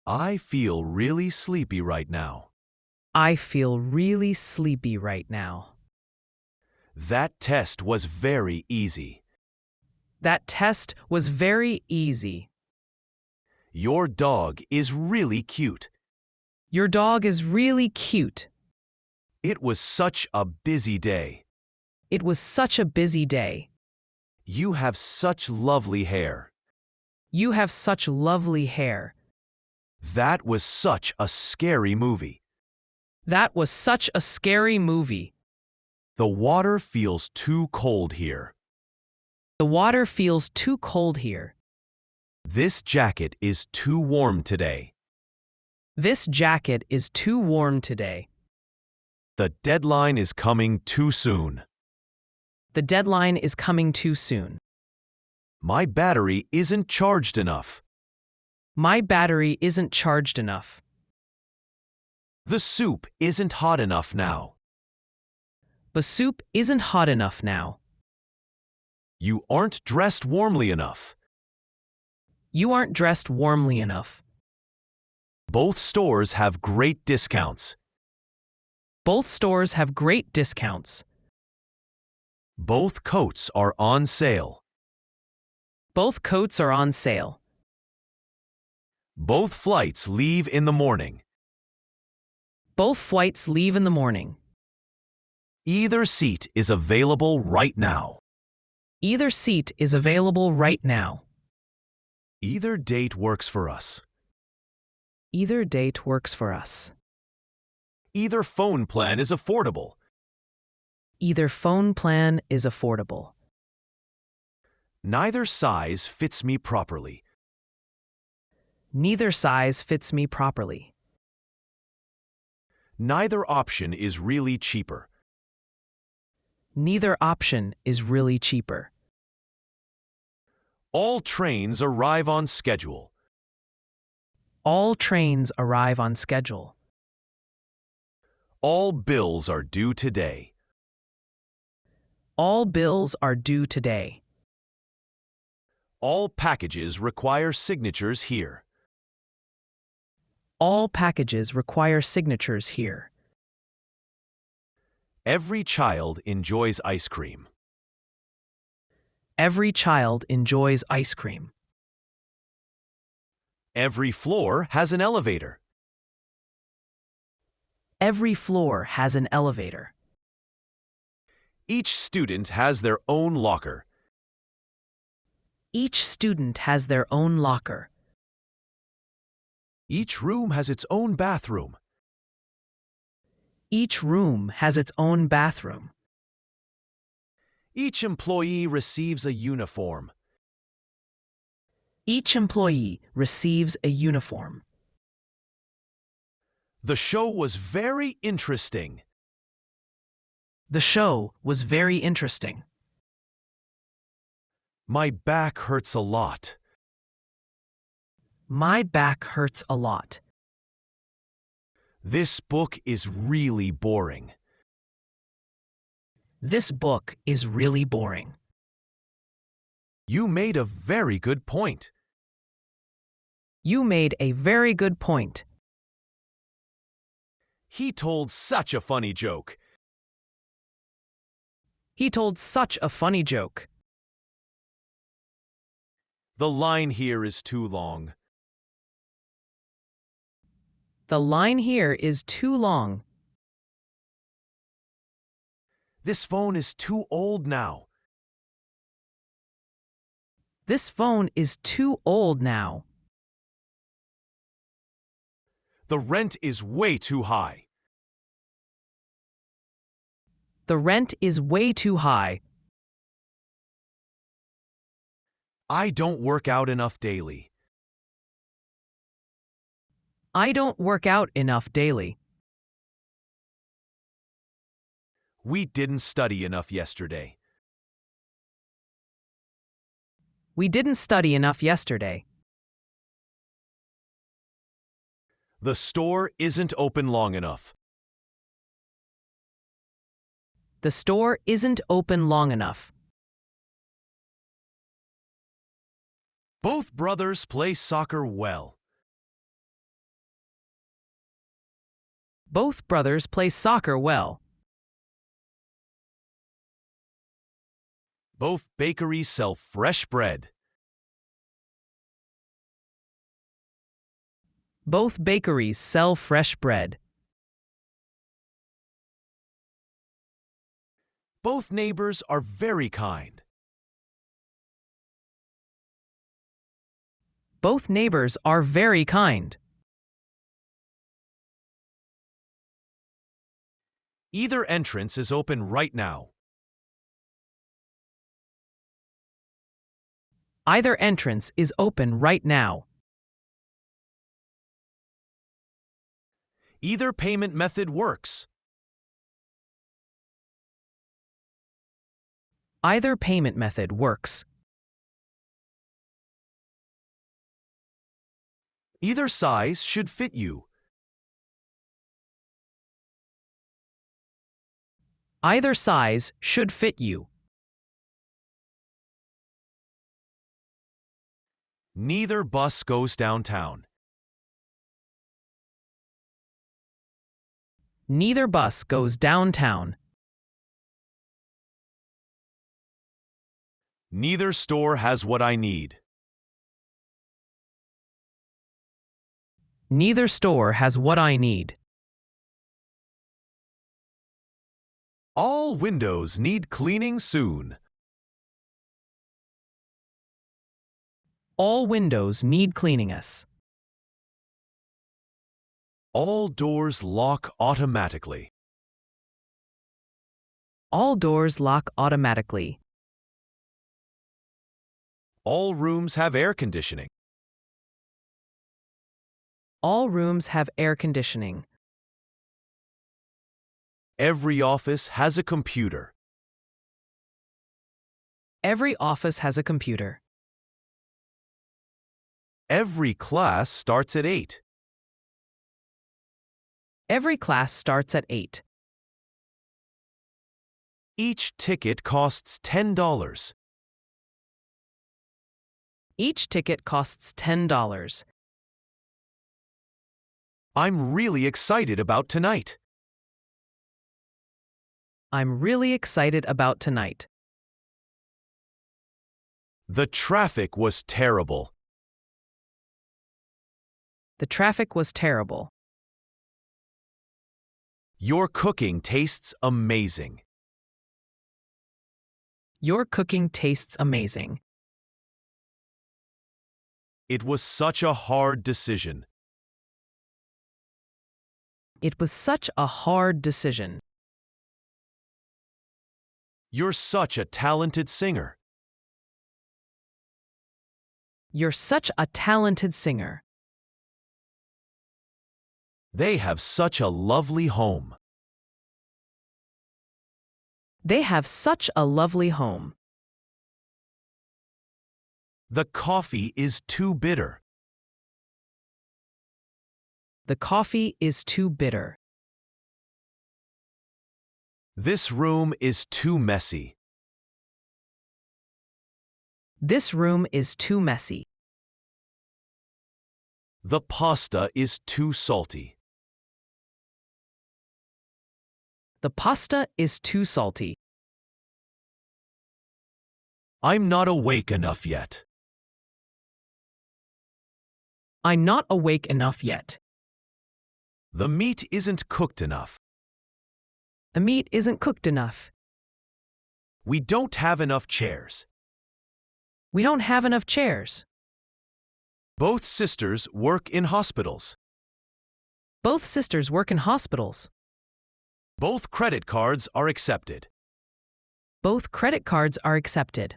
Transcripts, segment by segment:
I feel really sleepy right now. I feel really sleepy right now. That test was very easy. That test was very easy. Your dog is really cute. Your dog is really cute. It was such a busy day. It was such a busy day. You have such lovely hair. You have such lovely hair. That was such a scary movie. That was such a scary movie. The water feels too cold here. The water feels too cold here. This jacket is too warm today. This jacket is too warm today. The deadline is coming too soon. The deadline is coming too soon. My battery isn't charged enough. My battery isn't charged enough. The soup isn't hot enough now. The soup isn't hot enough now. You aren't dressed warmly enough. You aren't dressed warmly enough. Both stores have great discounts. Both stores have great discounts. Both coats are on sale. Both coats are on sale. Both flights leave in the morning. Both flights leave in the morning. Either seat is available right now. Either seat is available right now. Either date works for us. Either date works for us. Either phone plan is affordable. Either phone plan is affordable. Neither size fits me properly. Neither size fits me properly. Neither option is really cheaper. Neither option is really cheaper. All trains arrive on schedule. All trains arrive on schedule. All bills are due today. All bills are due today. All packages require signatures here. All packages require signatures here. Every child enjoys ice cream. Every child enjoys ice cream. Every floor has an elevator. Every floor has an elevator. Each student has their own locker. Each student has their own locker. Each room has its own bathroom. Each room has its own bathroom. Each employee receives a uniform. Each employee receives a uniform. The show was very interesting. The show was very interesting. My back hurts a lot. My back hurts a lot. This book is really boring. This book is really boring. You made a very good point. You made a very good point. He told such a funny joke. He told such a funny joke. The line here is too long. The line here is too long. This phone is too old now. This phone is too old now. The rent is way too high. The rent is way too high. I don't work out enough daily. I don't work out enough daily. We didn't study enough yesterday. We didn't study enough yesterday. The store isn't open long enough. The store isn't open long enough. Both brothers play soccer well. Both brothers play soccer well. Both bakeries sell fresh bread. Both bakeries sell fresh bread. Both neighbors are very kind. Both neighbors are very kind. Either entrance is open right now. Either entrance is open right now. Either payment method works. Either payment method works. Either size should fit you. Either size should fit you. Neither bus goes downtown. Neither bus goes downtown. Neither store has what I need. Neither store has what I need. All windows need cleaning soon. All windows need cleaning us. All doors lock automatically. All doors lock automatically. All rooms have air conditioning. All rooms have air conditioning. Every office has a computer. Every office has a computer. Every class starts at 8. Every class starts at 8. Each ticket costs $10. Each ticket costs $10. I'm really excited about tonight. I'm really excited about tonight. The traffic was terrible. The traffic was terrible. Your cooking tastes amazing. Your cooking tastes amazing. It was such a hard decision. It was such a hard decision. You're such a talented singer. You're such a talented singer. They have such a lovely home. They have such a lovely home. The coffee is too bitter. The coffee is too bitter. This room is too messy. This room is too messy. The pasta is too salty. The pasta is too salty. I'm not awake enough yet. I'm not awake enough yet. The meat isn't cooked enough. The meat isn't cooked enough. We don't have enough chairs. We don't have enough chairs. Both sisters work in hospitals. Both sisters work in hospitals. Both credit cards are accepted. Both credit cards are accepted.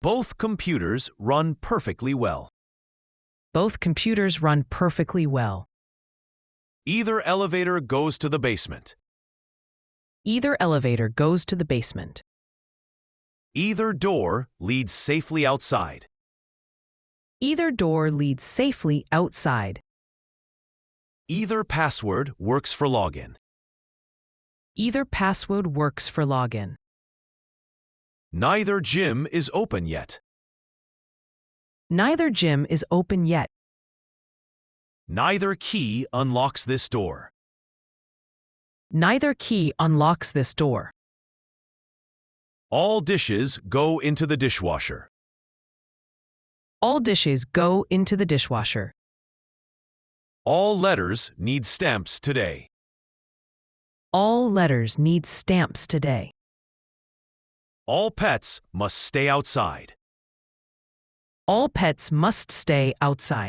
Both computers run perfectly well. Both computers run perfectly well. Either elevator goes to the basement. Either elevator goes to the basement. Either door leads safely outside. Either door leads safely outside. Either password works for login. Either password works for login. Neither gym is open yet. Neither gym is open yet. Neither key unlocks this door. Neither key unlocks this door. All dishes go into the dishwasher. All dishes go into the dishwasher. All letters need stamps today. All letters need stamps today. All pets must stay outside. All pets must stay outside.